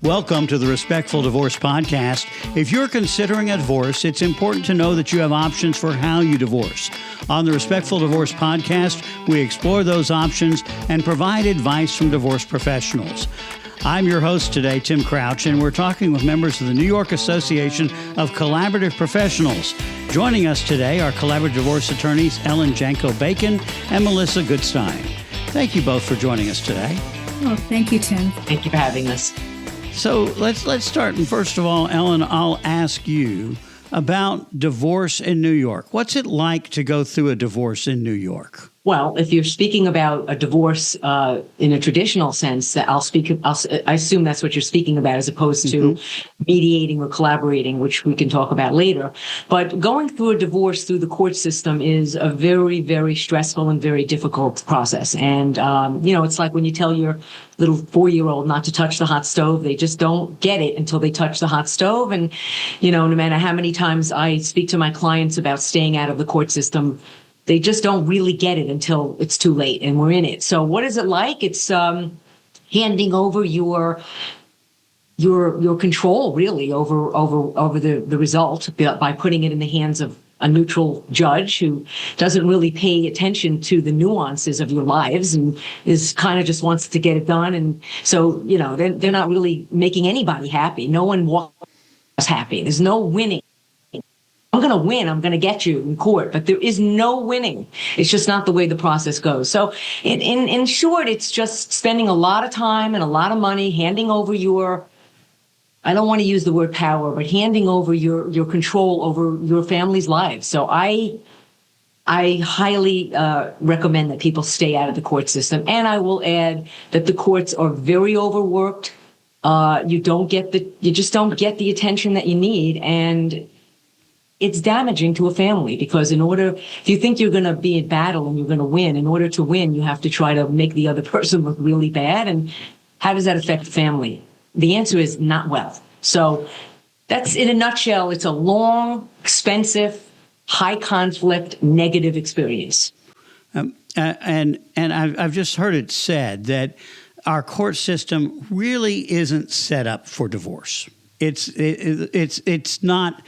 Welcome to the Respectful Divorce Podcast. If you're considering a divorce, it's important to know that you have options for how you divorce. On the Respectful Divorce Podcast, we explore those options and provide advice from divorce professionals. I'm your host today, Tim Crouch, and we're talking with members of the New York Association of Collaborative Professionals. Joining us today are collaborative divorce attorneys Ellen Jancko-Baken and Melissa Goodstein. Thank you both for joining us today. Oh, thank you, Tim. Thank you for having us. So let's start. And first of all, Ellen, I'll ask you about divorce in New York. What's it like to go through a divorce in New York? Well, if you're speaking about a divorce in a traditional sense, I assume that's what you're speaking about, as opposed to mediating or collaborating, which we can talk about later. But going through a divorce through the court system is a very, very stressful and very difficult process. And, it's like when you tell your little 4-year-old not to touch the hot stove, they just don't get it until they touch the hot stove. And, no matter how many times I speak to my clients about staying out of the court system, they just don't really get it until it's too late and we're in it. So what is it like? It's handing over your control really over the result by putting it in the hands of a neutral judge who doesn't really pay attention to the nuances of your lives and is kind of just wants to get it done. And so, they're not really making anybody happy. No one was happy. There's no winning. I'm going to win. I'm going to get you in court, but there is no winning. It's just not the way the process goes. So in short, it's just spending a lot of time and a lot of money handing over I don't want to use the word power, but handing over your control over your family's lives. So I highly recommend that people stay out of the court system. And I will add that the courts are very overworked. You just don't get the attention that you need. And it's damaging to a family because if you think you're going to be in battle and you're going to win, in order to win, you have to try to make the other person look really bad. And how does that affect the family? The answer is not well. So that's, in a nutshell, it's a long, expensive, high conflict, negative experience. And I've just heard it said that our court system really isn't set up for divorce. It's not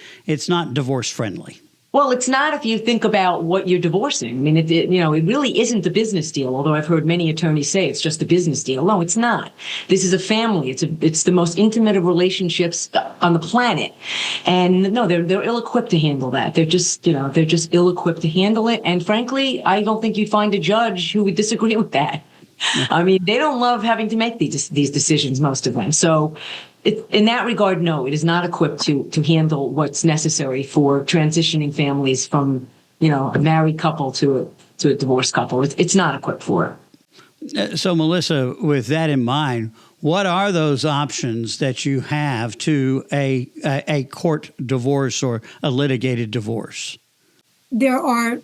divorce friendly. Well, it's not if you think about what you're divorcing. I mean, it really isn't a business deal, although I've heard many attorneys say it's just a business deal. No, it's not. This is a family. It's the most intimate of relationships on the planet. And no, they're ill-equipped to handle that. They're just ill-equipped to handle it. And frankly, I don't think you'd find a judge who would disagree with that. I mean, they don't love having to make these decisions, most of them. So in that regard, no, it is not equipped to handle what's necessary for transitioning families from, a married couple to a divorced couple. It's not equipped for it. So, Melissa, with that in mind, what are those options that you have to a court divorce or a litigated divorce? There are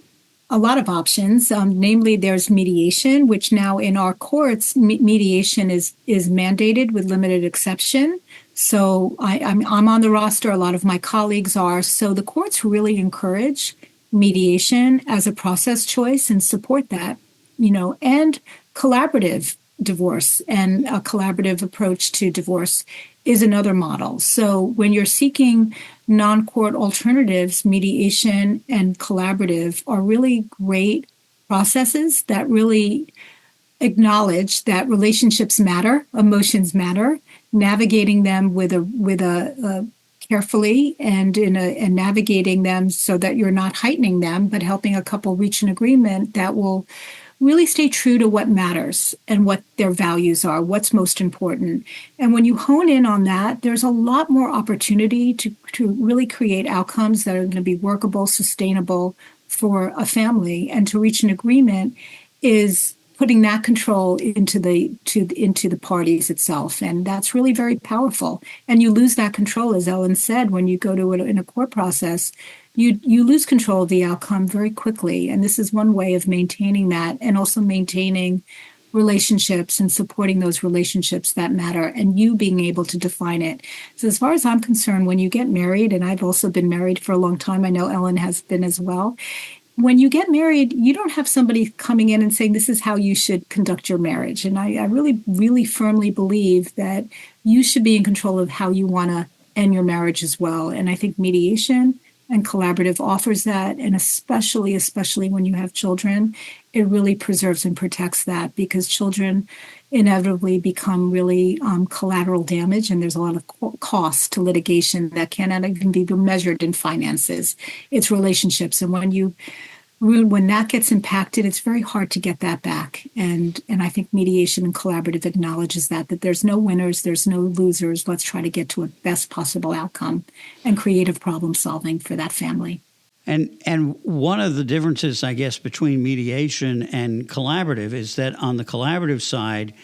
a lot of options. Namely, there's mediation, which now in our courts, mediation is mandated with limited exception. So I'm on the roster. A lot of my colleagues are. So the courts really encourage mediation as a process choice and support that, and collaborative divorce and a collaborative approach to divorce is another model. So when you're seeking non-court alternatives, mediation and collaborative are really great processes that really acknowledge that relationships matter, emotions matter, navigating them with a carefully and navigating them so that you're not heightening them, but helping a couple reach an agreement that will really stay true to what matters and what their values are, what's most important. And when you hone in on that, there's a lot more opportunity to really create outcomes that are going to be workable, sustainable for a family. And to reach an agreement is putting that control into the parties itself. And that's really very powerful. And you lose that control, as Ellen said, when you go to it in a court process. You lose control of the outcome very quickly. And this is one way of maintaining that and also maintaining relationships and supporting those relationships that matter and you being able to define it. So as far as I'm concerned, when you get married, and I've also been married for a long time, I know Ellen has been as well, when you get married, you don't have somebody coming in and saying, this is how you should conduct your marriage. And I really, really firmly believe that you should be in control of how you want to end your marriage as well. And I think mediation and collaborative offers that. And especially when you have children, it really preserves and protects that, because children inevitably become really collateral damage. And there's a lot of cost to litigation that cannot even be measured in finances. It's relationships. And when that gets impacted, it's very hard to get that back. And I think mediation and collaborative acknowledges that there's no winners, there's no losers. Let's try to get to a best possible outcome and creative problem solving for that family. And one of the differences, I guess, between mediation and collaborative is that on the collaborative side,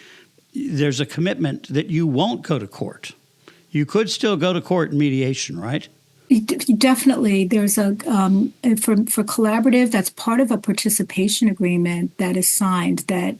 there's a commitment that you won't go to court. You could still go to court in mediation, right? Definitely. There's for collaborative, that's part of a participation agreement that is signed, that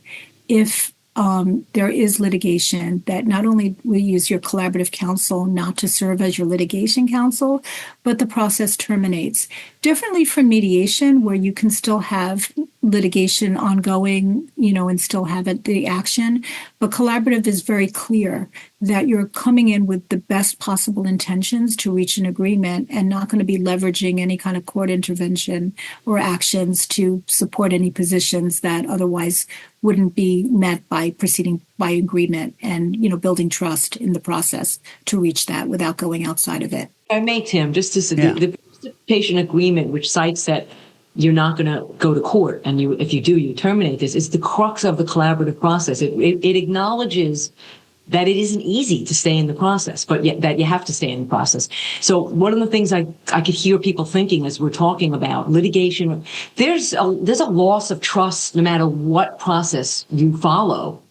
if there is litigation, that not only will you use your collaborative counsel not to serve as your litigation counsel, but the process terminates. Differently from mediation, where you can still have litigation ongoing, and still have the action. But collaborative is very clear that you're coming in with the best possible intentions to reach an agreement and not going to be leveraging any kind of court intervention or actions to support any positions that otherwise wouldn't be met by proceeding by agreement and, building trust in the process to reach that without going outside of it. I may, Tim, just to say, the participation agreement, which cites that you're not going to go to court, and if you do, you terminate this, is the crux of the collaborative process. It acknowledges that it isn't easy to stay in the process, but yet that you have to stay in the process. So one of the things I could hear people thinking as we're talking about litigation, there's a loss of trust no matter what process you follow.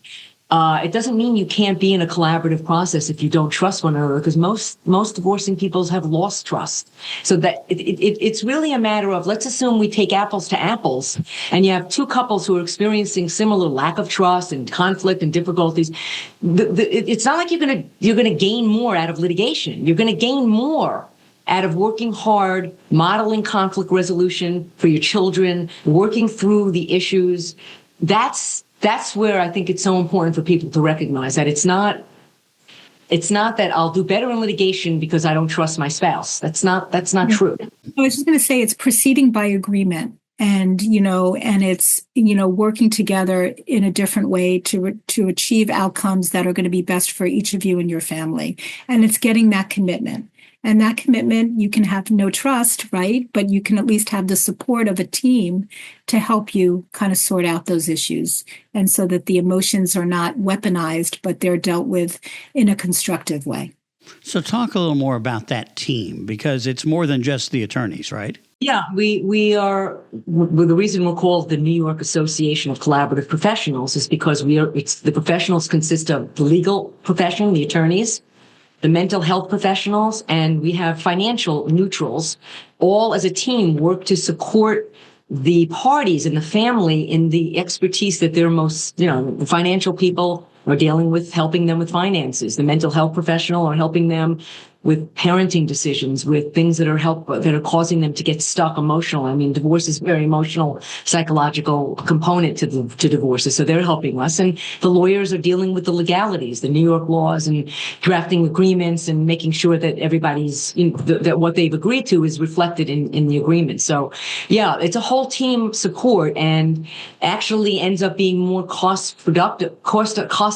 It doesn't mean you can't be in a collaborative process if you don't trust one another, because most divorcing people have lost trust. So that it's really a matter of, let's assume we take apples to apples, and you have two couples who are experiencing similar lack of trust and conflict and difficulties. It's not like you're gonna gain more out of litigation. You're gonna gain more out of working hard, modeling conflict resolution for your children, working through the issues. That's where I think it's so important for people to recognize that it's not that I'll do better in litigation because I don't trust my spouse. That's not true. I was just going to say it's proceeding by agreement, and and it's working together in a different way to achieve outcomes that are going to be best for each of you and your family. And it's getting that commitment. And that commitment, you can have no trust, right? But you can at least have the support of a team to help you kind of sort out those issues. And so that the emotions are not weaponized, but they're dealt with in a constructive way. So talk a little more about that team, because it's more than just the attorneys, right? Yeah, we are. The reason we're called the New York Association of Collaborative Professionals is because the professionals consist of the legal profession, the attorneys, the mental health professionals, and we have financial neutrals, all as a team work to support the parties and the family in the expertise that they're most, the financial people are dealing with, helping them with finances. The mental health professional are helping them with parenting decisions, with things that are causing them to get stuck emotional. I mean, divorce is a very emotional, psychological component to divorces. So they're helping us. And the lawyers are dealing with the legalities, the New York laws, and drafting agreements and making sure that everybody's, that what they've agreed to is reflected in the agreement. So yeah, it's a whole team support, and actually ends up being more cost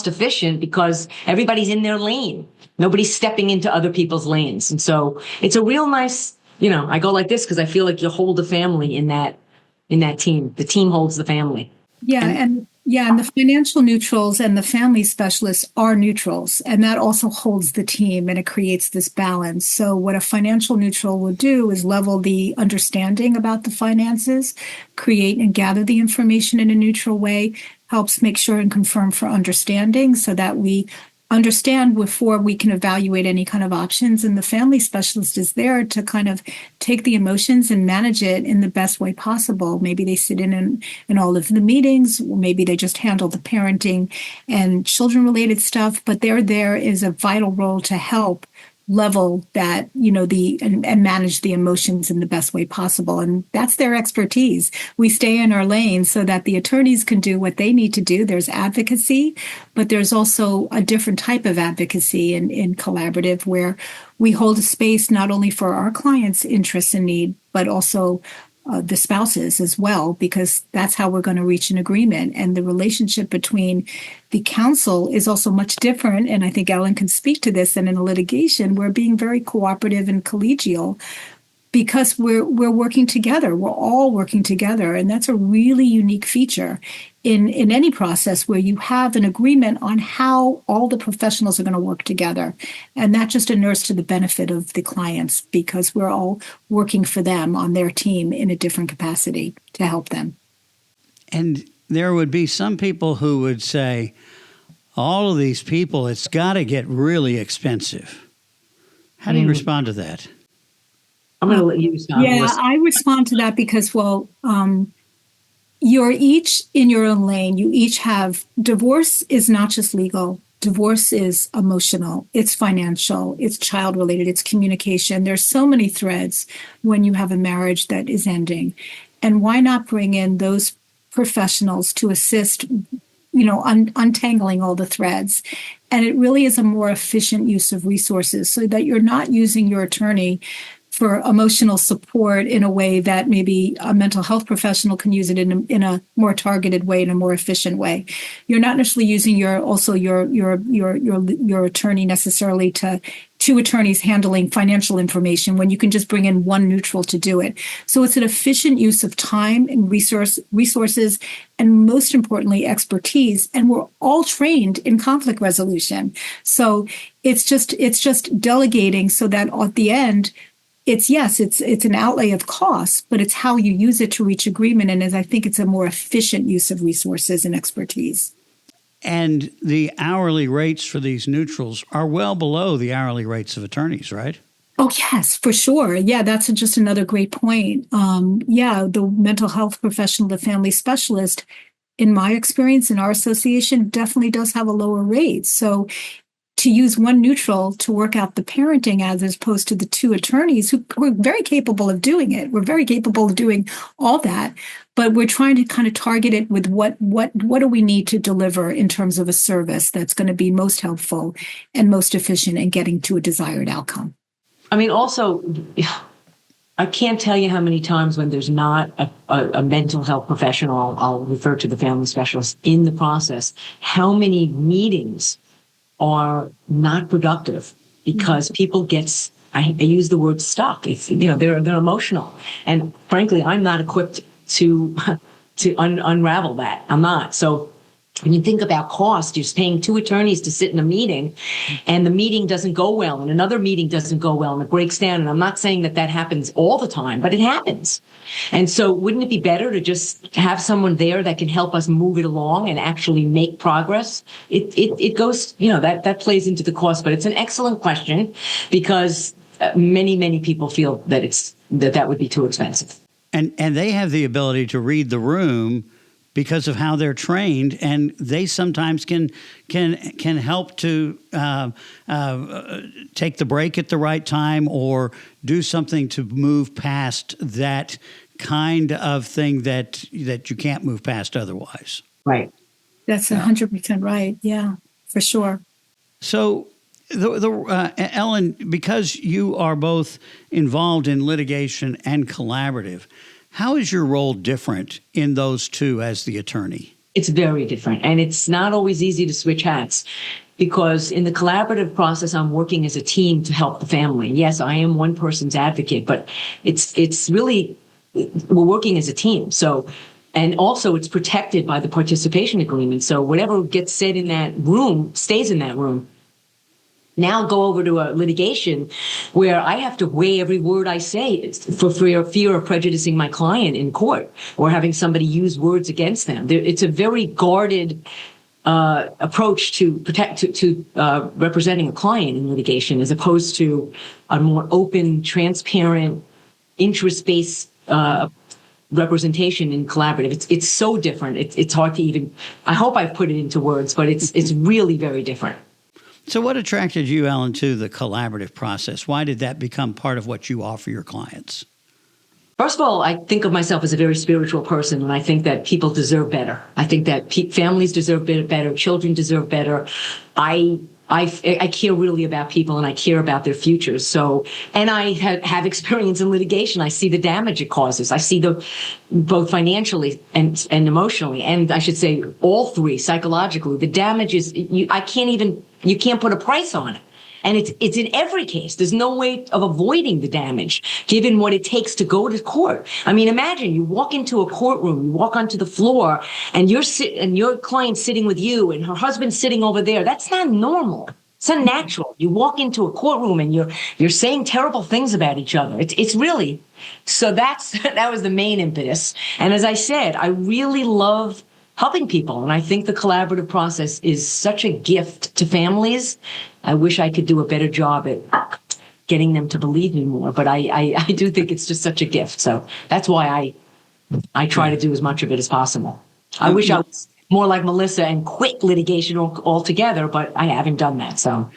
efficient because everybody's in their lane. Nobody's stepping into other people's lanes. And so it's a real nice, I go like this because I feel like you hold the family in that team. The team holds the family. Yeah. And the financial neutrals and the family specialists are neutrals. And that also holds the team, and it creates this balance. So what a financial neutral will do is level the understanding about the finances, create and gather the information in a neutral way, helps make sure and confirm for understanding so that we understand before we can evaluate any kind of options. And the family specialist is there to kind of take the emotions and manage it in the best way possible. Maybe they sit in all of the meetings, maybe they just handle the parenting and children related stuff, but they're there is a vital role to help level that, and manage the emotions in the best way possible. And that's their expertise. We stay in our lane so that the attorneys can do what they need to do. There's advocacy, but there's also a different type of advocacy in collaborative, where we hold a space not only for our clients' interests and need, but also the spouses as well, because that's how we're going to reach an agreement. And the relationship between the counsel is also much different. And I think Ellen can speak to this. And in a litigation, we're being very cooperative and collegial because we're working together. We're all working together. And that's a really unique feature in any process where you have an agreement on how all the professionals are going to work together. And that just inures to the benefit of the clients, because we're all working for them on their team in a different capacity to help them. And there would be some people who would say, all of these people, it's got to get really expensive. How do you respond to that? I'm going to let you respond. Yeah, I respond to that because, you're each in your own lane. You each have, divorce is not just legal. Divorce is emotional. It's financial. It's child related. It's communication. There's so many threads when you have a marriage that is ending. And why not bring in those professionals to assist, untangling all the threads? And it really is a more efficient use of resources, so that you're not using your attorney for emotional support in a way that maybe a mental health professional can use it in a more targeted way, in a more efficient way. You're not necessarily using your attorney necessarily to two attorneys handling financial information when you can just bring in one neutral to do it. So it's an efficient use of time and resources, and most importantly, expertise. And we're all trained in conflict resolution. So it's just delegating so that at the end, it's an outlay of costs, but it's how you use it to reach agreement. And I think it's a more efficient use of resources and expertise. And the hourly rates for these neutrals are well below the hourly rates of attorneys, right? Oh, yes, for sure. Yeah, that's just another great point. The mental health professional, the family specialist, in my experience in our association, definitely does have a lower rate. So to use one neutral to work out the parenting as opposed to the two attorneys who are very capable of doing it. We're very capable of doing all that, but we're trying to kind of target it with what do we need to deliver in terms of a service that's going to be most helpful and most efficient in getting to a desired outcome. I mean, also, I can't tell you how many times when there's not a mental health professional, I'll refer to the family specialist, in the process, how many meetings are not productive because people get, I use the word stuck. It's, they're emotional. And frankly, I'm not equipped to unravel that. I'm not. So when you think about cost, you're paying two attorneys to sit in a meeting, and the meeting doesn't go well, and another meeting doesn't go well, and it breaks down. And I'm not saying that happens all the time, but it happens. And so wouldn't it be better to just have someone there that can help us move it along and actually make progress? It goes, that plays into the cost, but it's an excellent question, because many people feel that that would be too expensive. And they have the ability to read the room because of how they're trained, and they sometimes can help to take the break at the right time, or do something to move past that kind of thing that you can't move past otherwise. Right. That's 100% right. Yeah, for sure. So, Ellen, because you are both involved in litigation and collaborative, how is your role different in those two as the attorney? It's very different. And it's not always easy to switch hats, because in the collaborative process, I'm working as a team to help the family. Yes, I am one person's advocate, but it's really, we're working as a team. So, and also it's protected by the participation agreement. So whatever gets said in that room stays in that room. Now go over to a litigation where I have to weigh every word I say for fear of prejudicing my client in court, or having somebody use words against them. It's a very guarded approach to representing a client in litigation, as opposed to a more open, transparent, interest-based representation in collaborative. It's so different. It's hard to even. I hope I've put it into words, but it's really very different. So what attracted you, Ellen, to the collaborative process? Why did that become part of what you offer your clients? First of all, I think of myself as a very spiritual person, and I think that people deserve better. I think that families deserve better, children deserve better. I care really about people, and I care about their futures. So, and I have experience in litigation. I see the damage it causes. I see both financially and emotionally, and I should say all three psychologically. The damage is you can't put a price on it. And it's in every case. There's no way of avoiding the damage, given what it takes to go to court. I mean, imagine you walk into a courtroom, you walk onto the floor, and your client's sitting with you, and her husband's sitting over there. That's not normal. It's unnatural. You walk into a courtroom and you're saying terrible things about each other. It's really so. That was the main impetus. And as I said, I really love helping people. And I think the collaborative process is such a gift to families. I wish I could do a better job at getting them to believe me more, but I do think it's just such a gift. So that's why I try to do as much of it as possible. I wish I was more like Melissa and quit litigation altogether, but I haven't done that. So,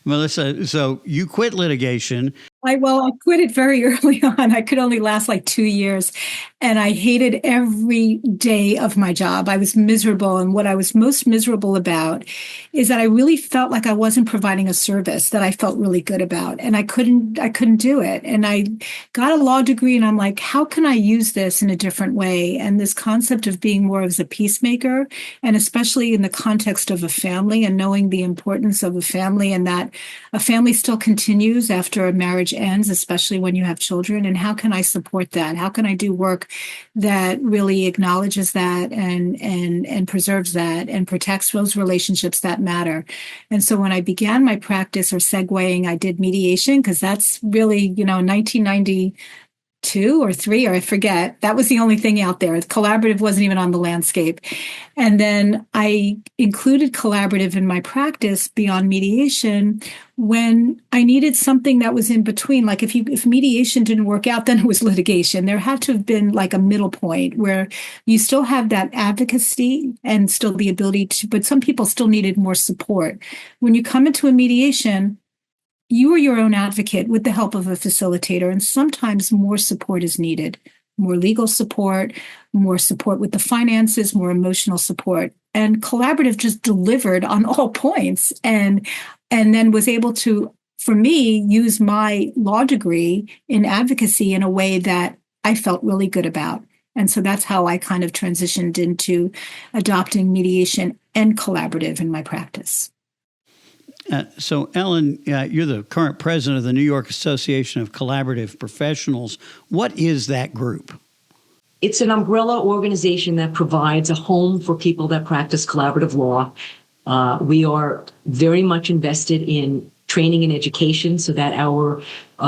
Melissa, so you quit litigation. I quit it very early on. I could only last like 2 years, and I hated every day of my job. I was miserable. And what I was most miserable about is that I really felt like I wasn't providing a service that I felt really good about. And I couldn't do it. And I got a law degree, and I'm like, how can I use this in a different way? And this concept of being more of a peacemaker, and especially in the context of a family, and knowing the importance of a family, and that a family still continues after a marriage ends, especially when you have children. And how can I support that? How can I do work that really acknowledges that and preserves that and protects those relationships that matter? And so when I began my practice, or segueing, I did mediation, because that's really, 1992 or three, or I forget. That was the only thing out there. Collaborative wasn't even on the landscape. And then I included collaborative in my practice beyond mediation when I needed something that was in between. Like if mediation didn't work out, then it was litigation. There had to have been like a middle point where you still have that advocacy and still the ability to, but some people still needed more support. When you come into a mediation, you are your own advocate with the help of a facilitator, and sometimes more support is needed, more legal support, more support with the finances, more emotional support. And collaborative just delivered on all points, and then was able to, for me, use my law degree in advocacy in a way that I felt really good about. And so that's how I kind of transitioned into adopting mediation and collaborative in my practice. So, Ellen, you're the current president of the New York Association of Collaborative Professionals. What is that group? It's an umbrella organization that provides a home for people that practice collaborative law. We are very much invested in training and education so that our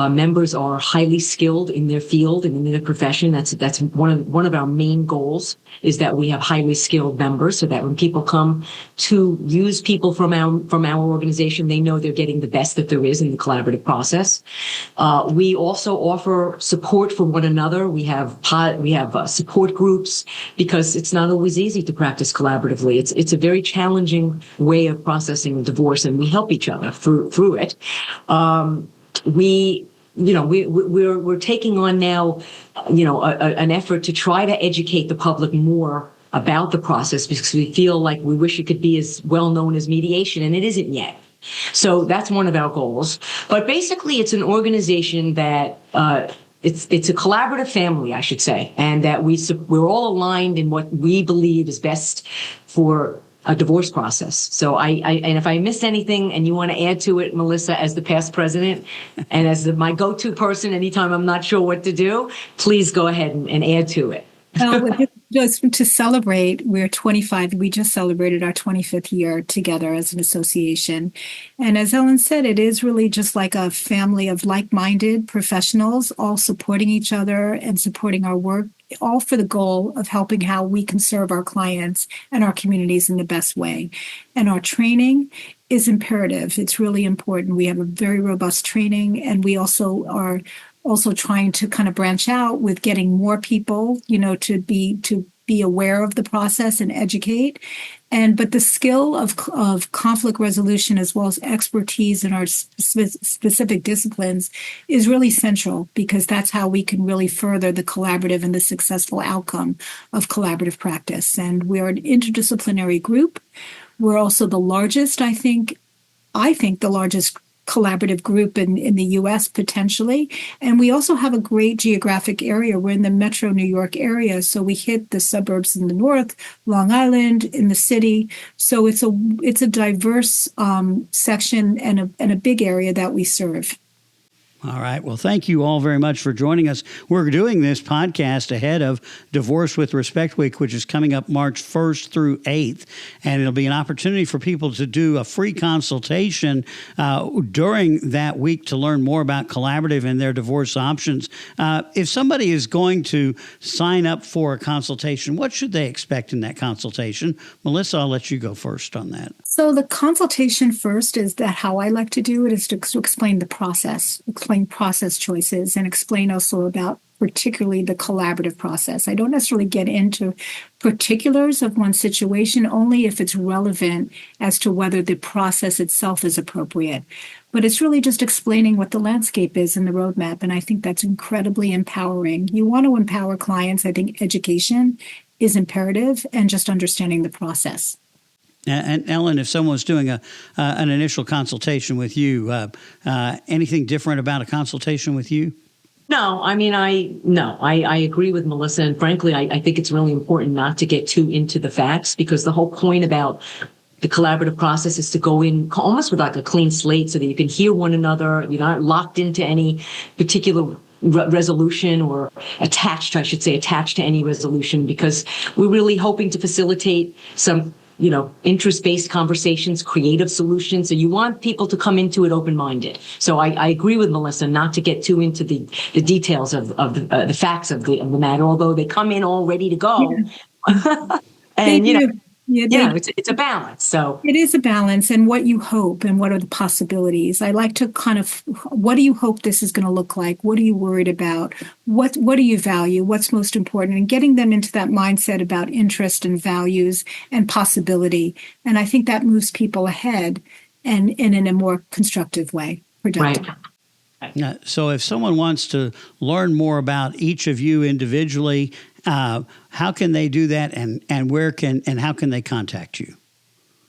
members are highly skilled in their field and in their profession. That's one of our main goals, is that we have highly skilled members, so that when people come to use people from our organization, they know they're getting the best that there is in the collaborative process. We also offer support for one another. We have support groups, because it's not always easy to practice collaboratively. It's a very challenging way of processing divorce, and we help each other through it. We're taking on now, an effort to try to educate the public more about the process, because we feel like we wish it could be as well known as mediation, and it isn't yet. So that's one of our goals. But basically, it's an organization that it's a collaborative family, I should say, and that we're all aligned in what we believe is best for a divorce process. So and if I missed anything and you want to add to it, Melissa, as the past president and as my go-to person anytime I'm not sure what to do, please go ahead and add to it. Just to celebrate, we just celebrated our 25th year together as an association. And as Ellen said, it is really just like a family of like-minded professionals, all supporting each other and supporting our work, all for the goal of helping how we can serve our clients and our communities in the best way. And our training is imperative. It's really important. We have a very robust training, and we also are trying to kind of branch out with getting more people, to be aware of the process and educate. But the skill of conflict resolution, as well as expertise in our specific disciplines, is really central, because that's how we can really further the collaborative and the successful outcome of collaborative practice. And we're an interdisciplinary group. We're also the largest, I think the largest collaborative group in the U.S. potentially. And we also have a great geographic area. We're in the metro New York area, so we hit the suburbs in the north, Long Island, in the city. So it's a diverse section and a big area that we serve. All right. Well, thank you all very much for joining us. We're doing this podcast ahead of Divorce with Respect Week, which is coming up March 1st through 8th. And it'll be an opportunity for people to do a free consultation during that week to learn more about collaborative and their divorce options. If somebody is going to sign up for a consultation, what should they expect in that consultation? Melissa, I'll let you go first on that. So the consultation first is that how I like to do it is to explain the process, explain process choices, and explain also about particularly the collaborative process. I don't necessarily get into particulars of one situation, only if it's relevant as to whether the process itself is appropriate. But it's really just explaining what the landscape is in the roadmap, and I think that's incredibly empowering. You want to empower clients. I think education is imperative, and just understanding the process. And Ellen, if someone's doing an initial consultation with you, anything different about a consultation with you? No, I mean, I agree with Melissa. And frankly, I think it's really important not to get too into the facts, because the whole point about the collaborative process is to go in almost with like a clean slate so that you can hear one another. You're not locked into any particular resolution, or attached to any resolution, because we're really hoping to facilitate some interest-based conversations, creative solutions. So you want people to come into it open-minded. So I agree with Melissa not to get too into the details of the facts of the matter, although they come in all ready to go. Yeah. And, it's a balance. So it is a balance, and what you hope and what are the possibilities. I like to what do you hope this is going to look like? What are you worried about? What do you value? What's most important? And getting them into that mindset about interest and values and possibility. And I think that moves people ahead and in a more constructive way, productive. Right. So if someone wants to learn more about each of you individually, how can they do that, and how can they contact you?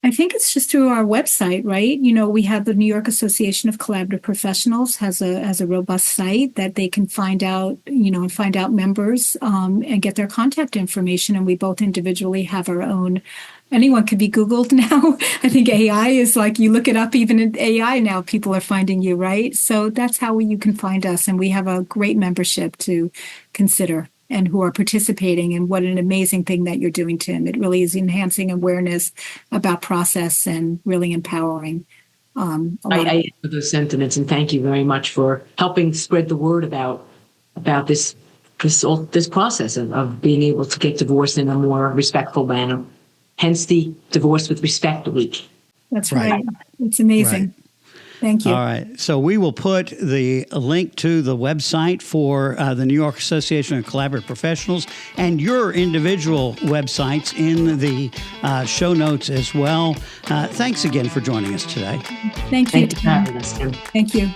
I think it's just through our website, right? We have the New York Association of Collaborative Professionals has a robust site that they can find out members and get their contact information. And we both individually have our own. Anyone can be Googled now. I think AI is like, you look it up, even in AI now, people are finding you, right? So that's how you can find us. And we have a great membership to consider, and who are participating. And what an amazing thing that you're doing, Tim. It really is enhancing awareness about process and really empowering. I echo those sentiments, and thank you very much for helping spread the word about this process of being able to get divorced in a more respectful manner. Hence the Divorce with Respect Week. That's right. It's amazing. Right. Thank you. All right. So we will put the link to the website for the New York Association of Collaborative Professionals and your individual websites in the show notes as well. Thanks again for joining us today. Thank you. Thank you for having us, Tim. Thank you.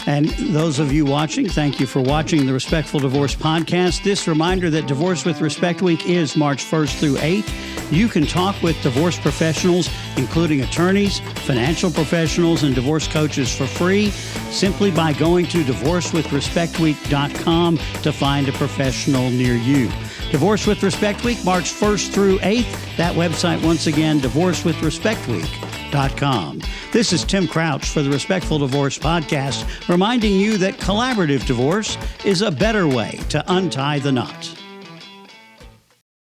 And those of you watching, thank you for watching the Respectful Divorce podcast. This reminder that Divorce with Respect Week is March 1st through 8th. You can talk with divorce professionals, including attorneys, financial professionals, and divorce coaches for free, simply by going to divorcewithrespectweek.com to find a professional near you. Divorce with Respect Week, March 1st through 8th. That website, once again, divorcewithrespectweek.com. This is Tim Crouch for the Respectful Divorce podcast, reminding you that collaborative divorce is a better way to untie the knot.